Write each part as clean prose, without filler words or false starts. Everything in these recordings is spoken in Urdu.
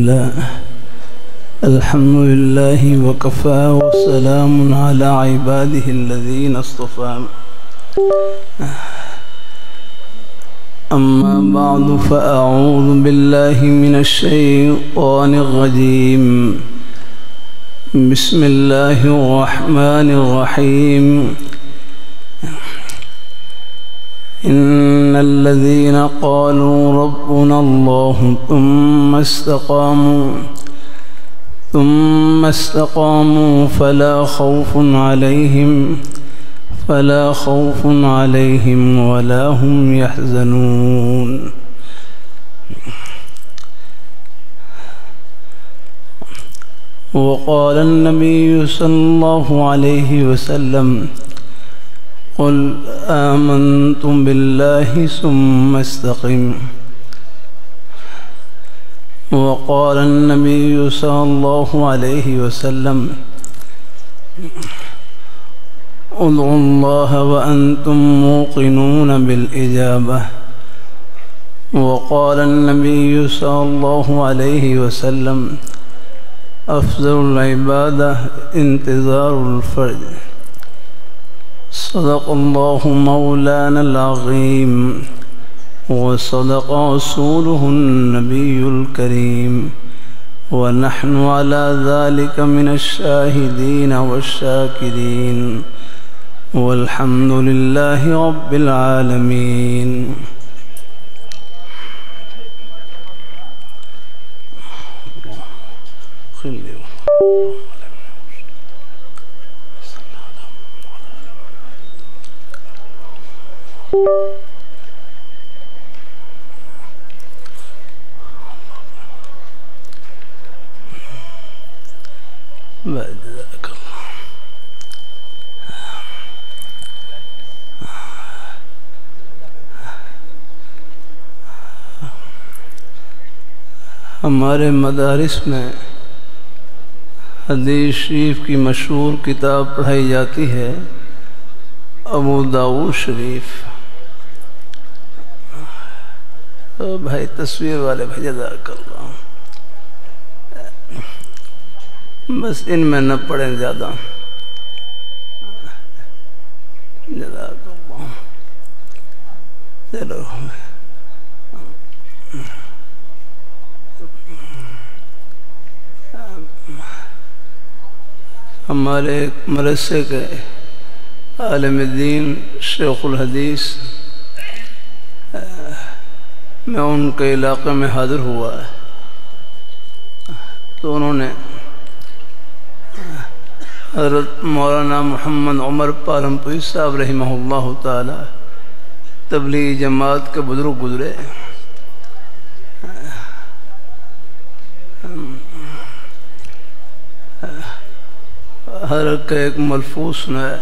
لله الحمد لله وكفى وسلام على عباده الذين اصطفى أما بعد فأعوذ بالله من الشيطان الرجيم بسم الله الرحمن الرحيم إن الذين قالوا ربنا الله ثم استقاموا فلا خوف عليهم ولا هم يحزنون. وقال النبي صلى الله عليه وسلم قل آمنتم بالله ثم استقم. وقال النبي صلى الله عليه وسلم ادعوا الله وأنتم موقنون بالإجابة. وقال النبي صلى الله عليه وسلم أفضل العبادة انتظار الفرج. صدق الله مولانا العظيم وصدق رسوله النبي الكريم ونحن على ذلك من الشاهدين والشاكرين والحمد لله رب العالمين. جزاک اللہ. ہمارے مدارس میں حدیث شریف کی مشہور کتاب پڑھائی جاتی ہے ابو داؤد شریف. بھائی تصویر والے بھائی جزاک اللہ. بس ان میں نہ پڑھیں زیادہ. جزاک اللہ. چلو ہمارے مدرسے کے عالم دین شیخ الحدیث میں ان کے علاقے میں حاضر ہوا ہے تو انہوں نے حضرت مولانا محمد عمر پالمپوری صاحب رحمہ اللہ تعالی تبلیغی جماعت کے بزرگ گزرے. حضرت کا ایک ملفوظ سنایا.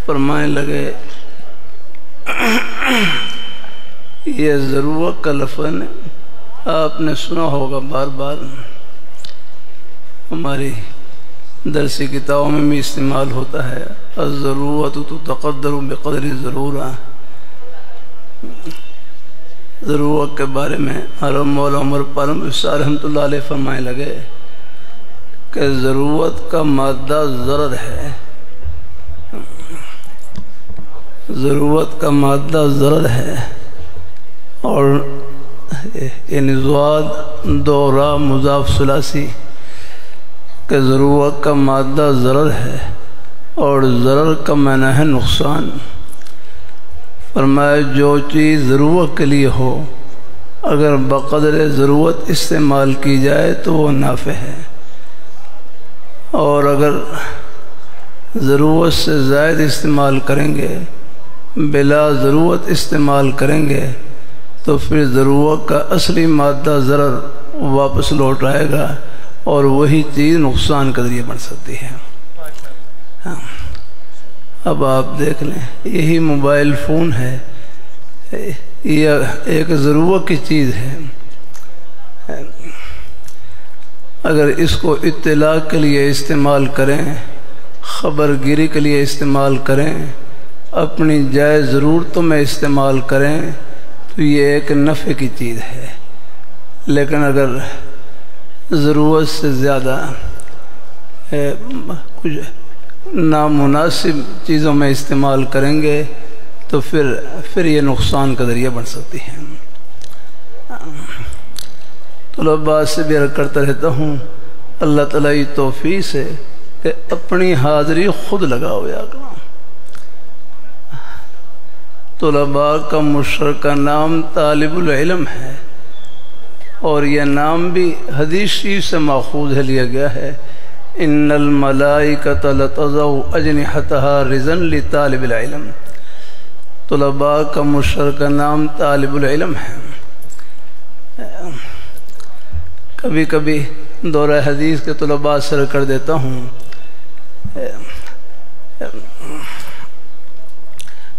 فرمانے لگے یہ ضرورت کا لفظ آپ نے سنا ہوگا بار بار, ہماری درسی کتابوں میں بھی استعمال ہوتا ہے. الضرورت تقدر بقدر ضرورہ. ضرورت کے بارے میں حضرت مولانا عمر پالمپوری صاحب رحمۃ اللہ علیہ فرمانے لگے کہ ضرورت کا مادہ ضرر ہے. ضرورت کا مادہ ضرر ہے اور یعنی زواد دورہ مضاف ثلاثی کہ ضرورت کا مادہ ضرر ہے اور ضرر کا معنی ہے نقصان. فرمایا جو چیز ضرورت کے لیے ہو اگر بقدر ضرورت استعمال کی جائے تو وہ نافع ہے, اور اگر ضرورت سے زائد استعمال کریں گے, بلا ضرورت استعمال کریں گے تو پھر ضرورت کا اصلی مادہ ضرر واپس لوٹ آئے گا اور وہی چیز نقصان کا ذریعہ بن سکتی ہے. اب آپ دیکھ لیں, یہی موبائل فون ہے, یہ ایک ضرورت کی چیز ہے. اگر اس کو اطلاع کے لیے استعمال کریں, خبر گیری کے لیے استعمال کریں, اپنی جائز ضرورتوں میں استعمال کریں تو یہ ایک نفع کی چیز ہے. لیکن اگر ضرورت سے زیادہ کچھ نامناسب چیزوں میں استعمال کریں گے تو پھر یہ نقصان کا ذریعہ بن سکتی ہے۔ طلباء سے بھی عرض کرتا رہتا ہوں، اللہ تعالیٰ کی توفیق سے کہ اپنی حاضری خود لگاؤ یا کرو۔ طلباء کا مشترکہ نام طالب العلم ہے، اور یہ نام بھی حدیث شریف سے ماخوذ ہے، لیا گیا ہے، ان الملائکۃ لتضع اجنحتها رضا لطالب العلم۔ طلباء کا مشترکہ نام طالب العلم ہے۔ کبھی کبھی دورہ حدیث کے طلباء سر کر دیتا ہوں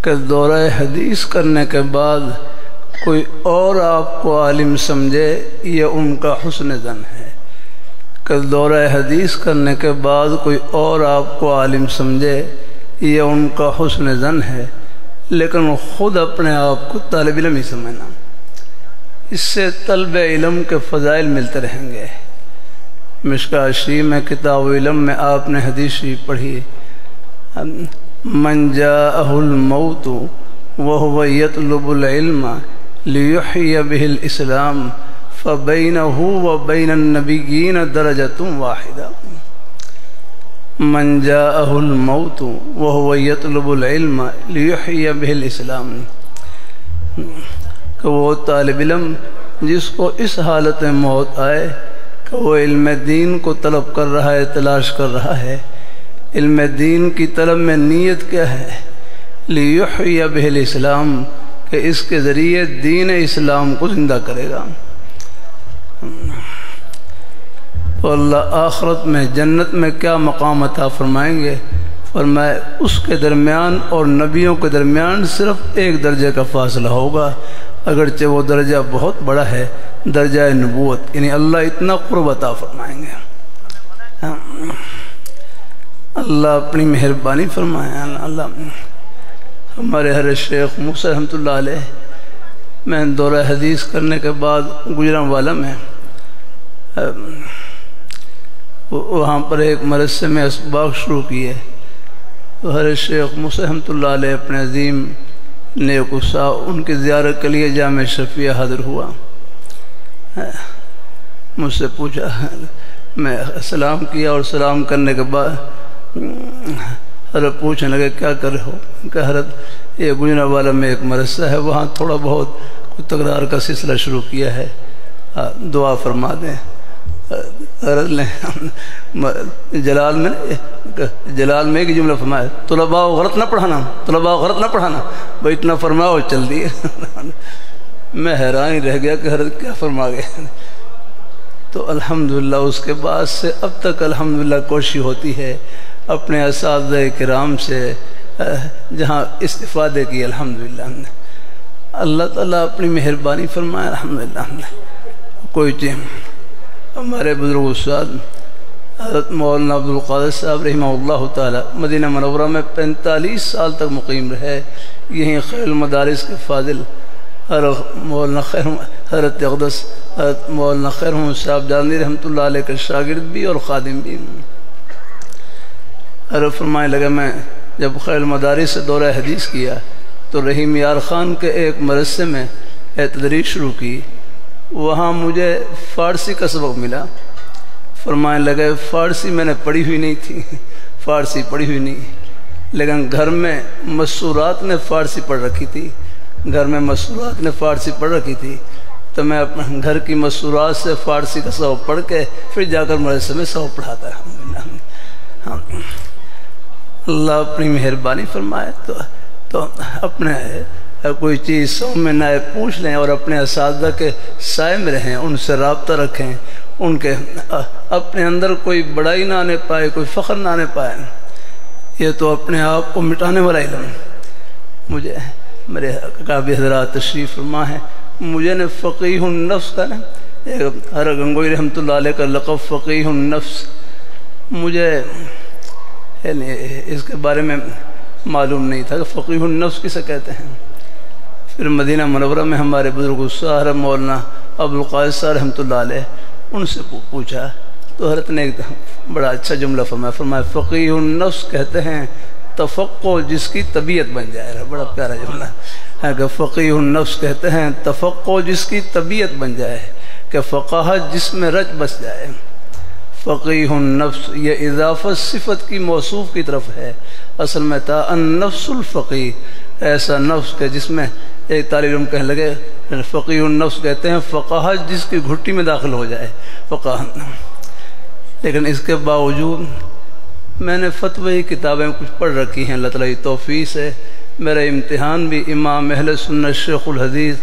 کہ دورہ حدیث کرنے کے بعد کوئی اور آپ کو عالم سمجھے، یہ ان کا حسن ظن ہے۔ کہ دورہ حدیث کرنے کے بعد کوئی اور آپ کو عالم سمجھے، یہ ان کا حسن ظن ہے، لیکن خود اپنے آپ کو طالب علم ہی سمجھنا۔ اس سے طلب علم کے فضائل ملتے رہیں گے۔ مشکوٰۃ شریف میں کتاب علم میں آپ نے حدیث شریف پڑھی، من جاءہ الموت وہو یطلب العلم لیحیی بہ الاسلام فبینہ وبین النبیین درجۃ واحدہ۔ من جاءہ الموت وہو یطلب العلم لیحیی بہ الاسلام، کہ وہ طالب علم جس کو اس حالت میں موت آئے کہ وہ علم دین کو طلب کر رہا ہے، تلاش کر رہا ہے۔ علم دین کی طلب میں نیت کیا ہے؟ لیحیی بہ الاسلام، کہ اس کے ذریعے دین اسلام کو زندہ کرے گا۔ تو اللہ آخرت میں جنت میں کیا مقام عطا فرمائیں گے؟ فرمائے اس کے درمیان اور نبیوں کے درمیان صرف ایک درجے کا فاصلہ ہوگا، اگرچہ وہ درجہ بہت بڑا ہے، درجہ نبوت، یعنی اللہ اتنا قرب عطا فرمائیں گے۔ اللہ اپنی مہربانی فرمائے۔ اللہ ہمارے حضرت شیخ موسیٰ رحمۃ اللہ علیہ، میں دورہ حدیث کرنے کے بعد گجرانوالہ میں وہاں پر ایک مدرسے میں اسباق شروع کیے، تو حضرت شیخ موسیٰ رحمۃ اللہ علیہ اپنے عظیم نیک وسع ان کی زیارت کے لیے جامع شفیہ حاضر ہوا۔ مجھ سے پوچھا، میں سلام کیا، اور سلام کرنے کے بعد حضرت پوچھنے لگے کیا کر رہے ہو؟ کہ حضرت یہ گجرانوالہ میں ایک مدرسہ ہے، وہاں تھوڑا بہت کوئی تکرار کا سلسلہ شروع کیا ہے، دعا فرما دیں۔ حضرت نے جلال میں ایک جملہ فرمایا، طلباء غلط نہ پڑھانا، طلباء غلط نہ پڑھانا، بھائی اتنا فرمایا اور چل دیے۔ میں حیران ہی رہ گیا کہ حضرت کیا فرما گئے۔ تو الحمدللہ اس کے بعد سے اب تک الحمدللہ کوشش ہوتی ہے اپنے اساتذہ کرام سے جہاں استفادے کی، الحمدللہ اللہ تعالیٰ اپنی مہربانی فرمائے۔ الحمدللہ کوئی چیز ہمارے بزرگ استاد حضرت مولانا عبدالقادر صاحب رحمہ اللہ تعالیٰ مدینہ منورہ میں 45 سال تک مقیم رہے، یہیں خیر المدارس کے فاضل حضرت اقدس حضرت مولانا خیر محمد صاحب جاندی رحمۃ اللہ علیہ کے شاگرد بھی اور خادم بھی۔ حضرت فرمائے لگا، میں جب خیر المدارس سے دورہ حدیث کیا تو رحیم یار خان کے ایک مدرسے میں تدریس شروع کی، وہاں مجھے فارسی کا سبق ملا۔ فرمائے لگے فارسی میں نے پڑھی ہوئی نہیں تھی، فارسی پڑھی ہوئی نہیں، لیکن گھر میں مسورات نے فارسی پڑھ رکھی تھی، گھر میں مسورات نے فارسی پڑھ رکھی تھی، تو میں اپنے گھر کی مسورات سے فارسی کا سبق پڑھ کے پھر جا کر مدرسے میں سبق پڑھاتا ہے۔ اللہ اپنی مہربانی فرمائے تو اپنے کوئی چیز سو میں نہ پوچھ لیں اور اپنے اساتذہ کے سائے میں رہیں، ان سے رابطہ رکھیں، ان کے اپنے اندر کوئی بڑائی نہ آنے پائے، کوئی فخر نہ آنے پائے، یہ تو اپنے آپ کو مٹانے والا علم۔ مجھے میرے کعبی حضرات تشریف فرما ہے، مجھے نے فقیہ النفس کا نا ہر گنگوئی رحمۃ اللہ علیہ کا لقب فقیہ النفس، مجھے یعنی اس کے بارے میں معلوم نہیں تھا کہ فقیہ النفس کسے کہتے ہیں۔ پھر مدینہ منورہ میں ہمارے بزرگ استاد مولانا عبدالقادر صاحب رحمۃ اللہ علیہ ان سے پوچھا تو حضرت نے ایک بڑا اچھا جملہ فرمایا فقیہ النفس کہتے ہیں تفقہ جس کی طبیعت بن جائے. بڑا پیارا جملہ ہے کہ فقیہ النفس کہتے ہیں تفقہ جس کی طبیعت بن جائے، کہ فقاہت جس میں رچ بس جائے. فقیہ النفس یہ اضافت صفت کی موصوف کی طرف ہے، اصل میں تھا النفس الفقیہ، ایسا نفس کہ جس میں ایک طالب علم کہنے لگے فقیہ النفس کہتے ہیں فقاہت جس کی گھٹی میں داخل ہو جائے فقاہت. لیکن اس کے باوجود میں نے فتوی کتابیں کچھ پڑھ رکھی ہیں، اللہ تعالیٰ کی توفیق سے میرا امتحان بھی امام اہل سنت شیخ الحدیث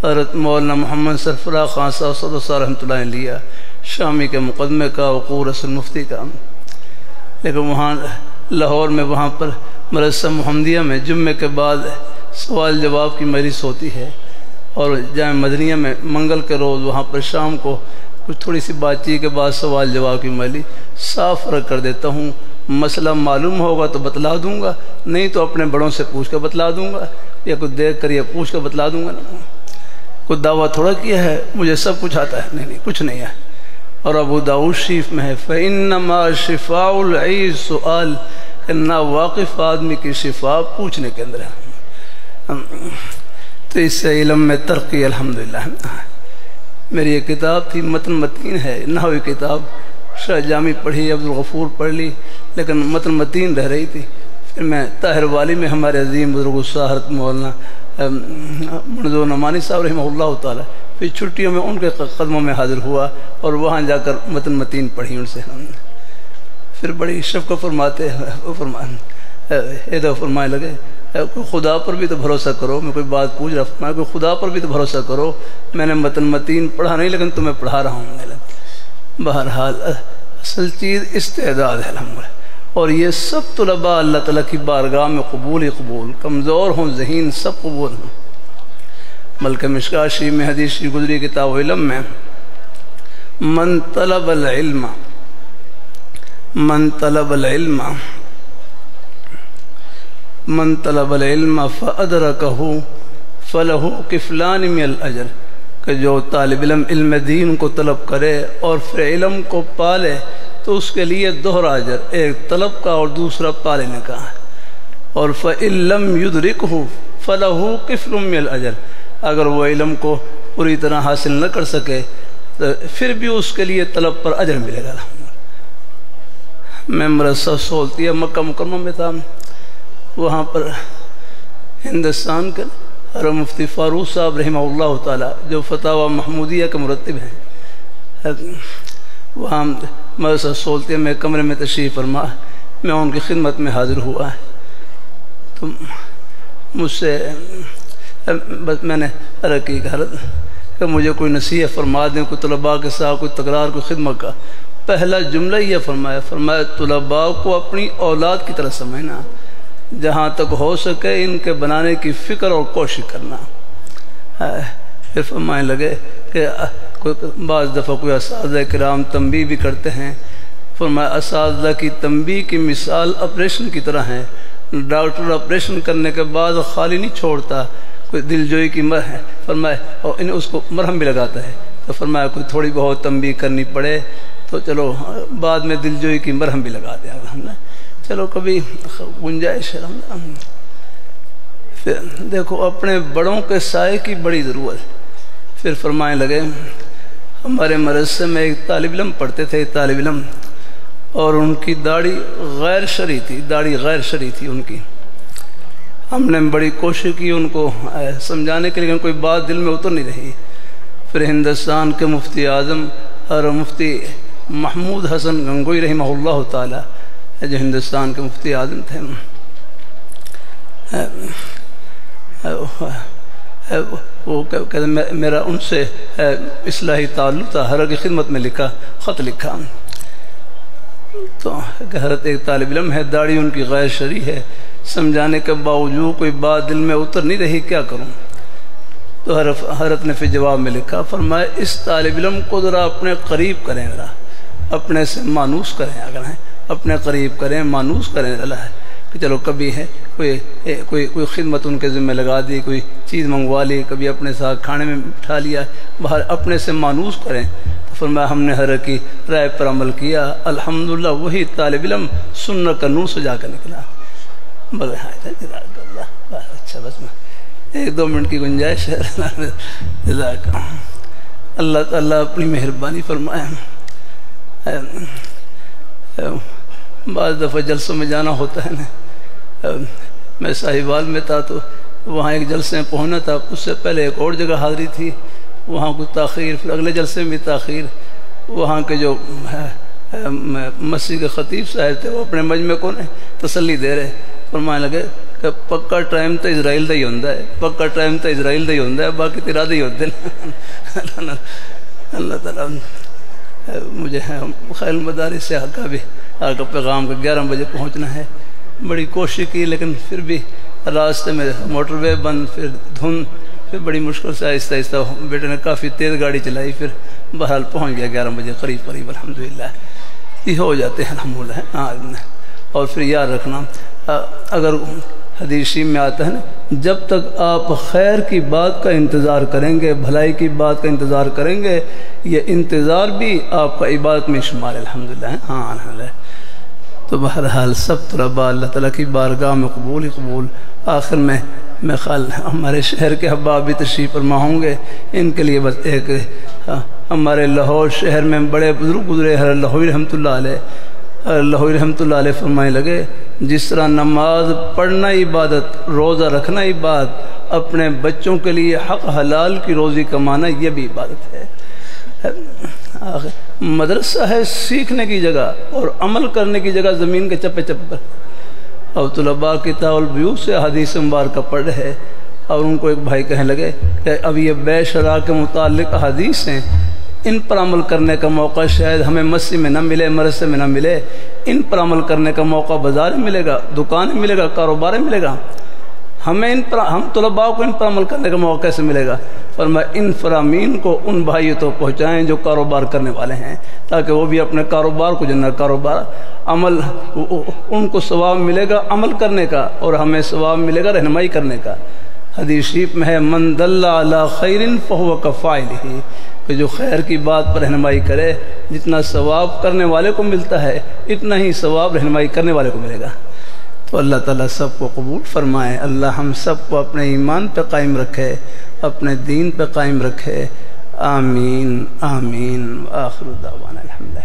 حضرت مولانا محمد سرفراز خان صاحب رحمۃ اللہ نے لیا، شامی کے مقدمے کا، وقوع رسول مفتی کا. لیکن وہاں لاہور میں وہاں پر مدرسہ محمدیہ میں جمعے کے بعد سوال جواب کی مجلس ہوتی ہے، اور جامع مدنیہ میں منگل کے روز وہاں پر شام کو کچھ تھوڑی سی بات چیت کے بعد سوال جواب کی مجلس. صاف فرق کر دیتا ہوں، مسئلہ معلوم ہوگا تو بتلا دوں گا، نہیں تو اپنے بڑوں سے پوچھ کر بتلا دوں گا، یا کچھ دیکھ کر یا پوچھ کر بتلا دوں گا. کوئی دعویٰ تھوڑا کیا ہے مجھے سب کچھ آتا ہے، نہیں کچھ نہیں ہے. اور ابو داؤد شریف میں ہے فَإِنَّمَا شِفَاءُ الْعِيِّ سُؤَالٌ، کہ نا واقف آدمی کی شفا پوچھنے کے اندر ہے. تو اس سے علم میں ترقی الحمدللہ. میری یہ کتاب تھی متن متین ہے، نحوی کتاب، شاہ جامی پڑھی، عبدالغفور پڑھ لی، لیکن متن متین رہ رہی تھی. پھر میں طاہر والی میں ہمارے عظیم بزرگ حضرت مولانا منظور نعمانی صاحب رحمہ اللہ تعالی، پھر چھٹیوں میں ان کے قدموں میں حاضر ہوا اور وہاں جا کر متن متین پڑھی ان سے. پھر بڑی شفقت فرماتے فرمانے لگے کوئی خدا پر بھی تو بھروسہ کرو. میں کوئی بات پوچھ رہا، فرمایا کوئی خدا پر بھی تو بھروسہ کرو، میں نے متن متین پڑھا نہیں لیکن تمہیں پڑھا رہا ہوں. بہرحال اصل چیز استعداد ہے الحمدللہ. اور یہ سب طلباء اللہ تعالیٰ کی بارگاہ میں قبول ہی قبول، کمزور ہوں ذہین سب قبول ہوں. بلکہ مشکاہ شریف میں حدیث شریف گزری کتاب علم میں من طلب العلم فأدرکہ فلہ کفلان من الاجر، کہ جو طالب علم علم دین کو طلب کرے اور پھر علم کو پالے تو اس کے لیے دوہرا اجر، ایک طلب کا اور دوسرا پالنے کا. اور فإن لم یدرکہ فلہ کفل من الاجر، اگر وہ علم کو پوری طرح حاصل نہ کر سکے تو پھر بھی اس کے لیے طلب پر اجر ملے گا. میں مدرسہ سولتیہ مکہ مکرمہ میں تھا، وہاں پر ہندوستان کے حرم مفتی فاروق صاحب رحمہ اللہ تعالی جو فتاوی محمودیہ کے مرتب ہیں، وہاں مدرسہ سولتیہ میں کمرے میں تشریف فرما، میں ان کی خدمت میں حاضر ہوا. تو مجھ سے بس میں نے عرض کی کہ مجھے کوئی نصیحت فرما دیں، کوئی طلباء کے ساتھ کوئی تکرار کوئی خدمت کا. پہلا جملہ یہ فرمایا طلباء کو اپنی اولاد کی طرح سمجھنا، جہاں تک ہو سکے ان کے بنانے کی فکر اور کوشش کرنا. پھر فرمانے لگے کہ بعض دفعہ کوئی اساتذہ کرام تنبیہ بھی کرتے ہیں. فرمایا اساتذہ کی تنبیہ کی مثال آپریشن کی طرح ہے. ڈاکٹر آپریشن کرنے کے بعد خالی نہیں چھوڑتا، کوئی دل جوئی کی مرہم فرمایا اور اس کو مرہم بھی لگاتا ہے. تو فرمایا کوئی تھوڑی بہت تنبیہ کرنی پڑے تو چلو بعد میں دل جوئی کی مرہم بھی لگا دیں. چلو کبھی گنجائش ہے. پھر دیکھو اپنے بڑوں کے سائے کی بڑی ضرورت. پھر فرمانے لگے ہمارے مدرسے میں ایک طالب علم پڑھتے تھے، طالب علم، اور ان کی داڑھی غیر شرعی تھی ان کی. ہم نے بڑی کوشش کی ان کو سمجھانے کے لیے، کوئی بات دل میں اتر نہیں رہی. پھر ہندوستان کے مفتی اعظم اور مفتی محمود حسن گنگوئی رحمہ اللہ تعالی جو ہندوستان کے مفتی اعظم تھے، وہ کہتے میرا ان سے اصلاحی تعلق تھا، ہر کی خدمت میں خط لکھا. تو حضرت ایک طالب علم ہے، داڑھی ان کی غیر شرعی ہے، سمجھانے کے باوجود کوئی بات دل میں اتر نہیں رہی، کیا کروں؟ تو حضرت نے پھر جواب میں لکھا، فرمایا اس طالب علم کو ذرا اپنے قریب کریں، ذرا اپنے سے مانوس کریں، اگر ہیں اپنے قریب کریں، مانوس کریں. اللہ ہے کہ چلو کبھی ہے کوئی خدمت ان کے ذمہ لگا دی، کوئی چیز منگوا لی، کبھی اپنے ساتھ کھانے میں بٹھا لیا، باہر اپنے سے مانوس کریں. فرمایا ہم نے حضرت کی رائے پر عمل کیا، الحمدللہ وہی طالب علم سنت کا نور سجا کر نکلا۔ اچھا بس میں 1-2 منٹ کی گنجائش ہے۔ اللہ تعالیٰ اپنی مہربانی فرمائے۔ بعض دفعہ جلسوں میں جانا ہوتا ہے نا، میں ساہیوال میں تھا تو وہاں ایک جلسے میں پہنچنا تھا، اس سے پہلے ایک اور جگہ حاضری تھی، وہاں کچھ تاخیر، پھر اگلے جلسے میں بھی تاخیر۔ وہاں کے جو مسجد کے خطیب صاحب تھے وہ اپنے مجمع کو تسلی دے رہے، فرمانے لگے کہ پکا ٹائم تو اسرائیل دا ہی ہوتا ہے، پکا ٹائم تو اسرائیل دا ہی ہوتا ہے، باقی تیرا دا ہی ہوتے ہیں۔ اللہ تعالیٰ مجھے خیل مدارس سے آقا پیغام کا 11 بجے پہنچنا ہے، بڑی کوشش کی لیکن پھر بھی راستے میں موٹر وے بند، پھر دھند، پھر بڑی مشکل سے آہستہ آہستہ بیٹے نے کافی تیز گاڑی چلائی، پھر بہرحال پہنچ گیا 11 بجے قریب الحمدللہ۔ یہ ہو جاتے ہیں الحمدللہ۔ ہاں، اور پھر یاد رکھنا، اگر حدیث شریف میں آتا ہے نا، جب تک آپ خیر کی بات کا انتظار کریں گے، بھلائی کی بات کا انتظار کریں گے، یہ انتظار بھی آپ کا عبادت میں شمار الحمدللہ ہے۔ ہاں الحمدللہ۔ تو بہرحال سب طلباء اللہ تعالیٰ کی بارگاہ میں قبول ہی قبول۔ آخر میں خیال ہمارے شہر کے احباب بھی تشریف فرما ہوں گے، ان کے لیے بس ایک ہمارے لاہور شہر میں بڑے بزرگ گزرے حضرت لاہوری رحمۃ اللہ علیہ، لاہوری رحمۃ اللہ علیہ فرمانے لگے جس طرح نماز پڑھنا عبادت، روزہ رکھنا عبادت، اپنے بچوں کے لیے حق حلال کی روزی کمانا یہ بھی عبادت ہے۔ مدرسہ ہے سیکھنے کی جگہ اور عمل کرنے کی جگہ زمین کے چپے چپے پر۔ اور طلباء کتاب البیوع سے حدیث مبارکہ پڑھ رہے اور ان کو ایک بھائی کہنے لگے کہ اب یہ بے شرع کے متعلق حدیث ہیں، ان پر عمل کرنے کا موقع شاید ہمیں مسجد میں نہ ملے، مدرسے میں نہ ملے، ان پر عمل کرنے کا موقع بازار میں ملے گا، دکان میں ملے گا، کاروبار میں ملے گا، ہم طلباء کو ان پر عمل کرنے کا موقع کیسے ملے گا؟ فرمایا ان فرامین کو ان بھائیوں تو پہنچائیں جو کاروبار کرنے والے ہیں، تاکہ وہ بھی اپنے کاروبار کو جنر کاروبار عمل، ان کو ثواب ملے گا عمل کرنے کا اور ہمیں ثواب ملے گا رہنمائی کرنے کا۔ حدیث شریف میں ہے من دل علی خیر فہو کفاعلہ، کہ جو خیر کی بات پر رہنمائی کرے، جتنا ثواب کرنے والے کو ملتا ہے اتنا ہی ثواب رہنمائی کرنے والے کو ملے گا۔ تو اللہ تعالیٰ سب کو قبول فرمائے، اللہ ہم سب کو اپنے ایمان پہ قائم رکھے، اپنے دین پہ قائم رکھے، آمین آمین۔ آخر دعوانا الحمدللہ۔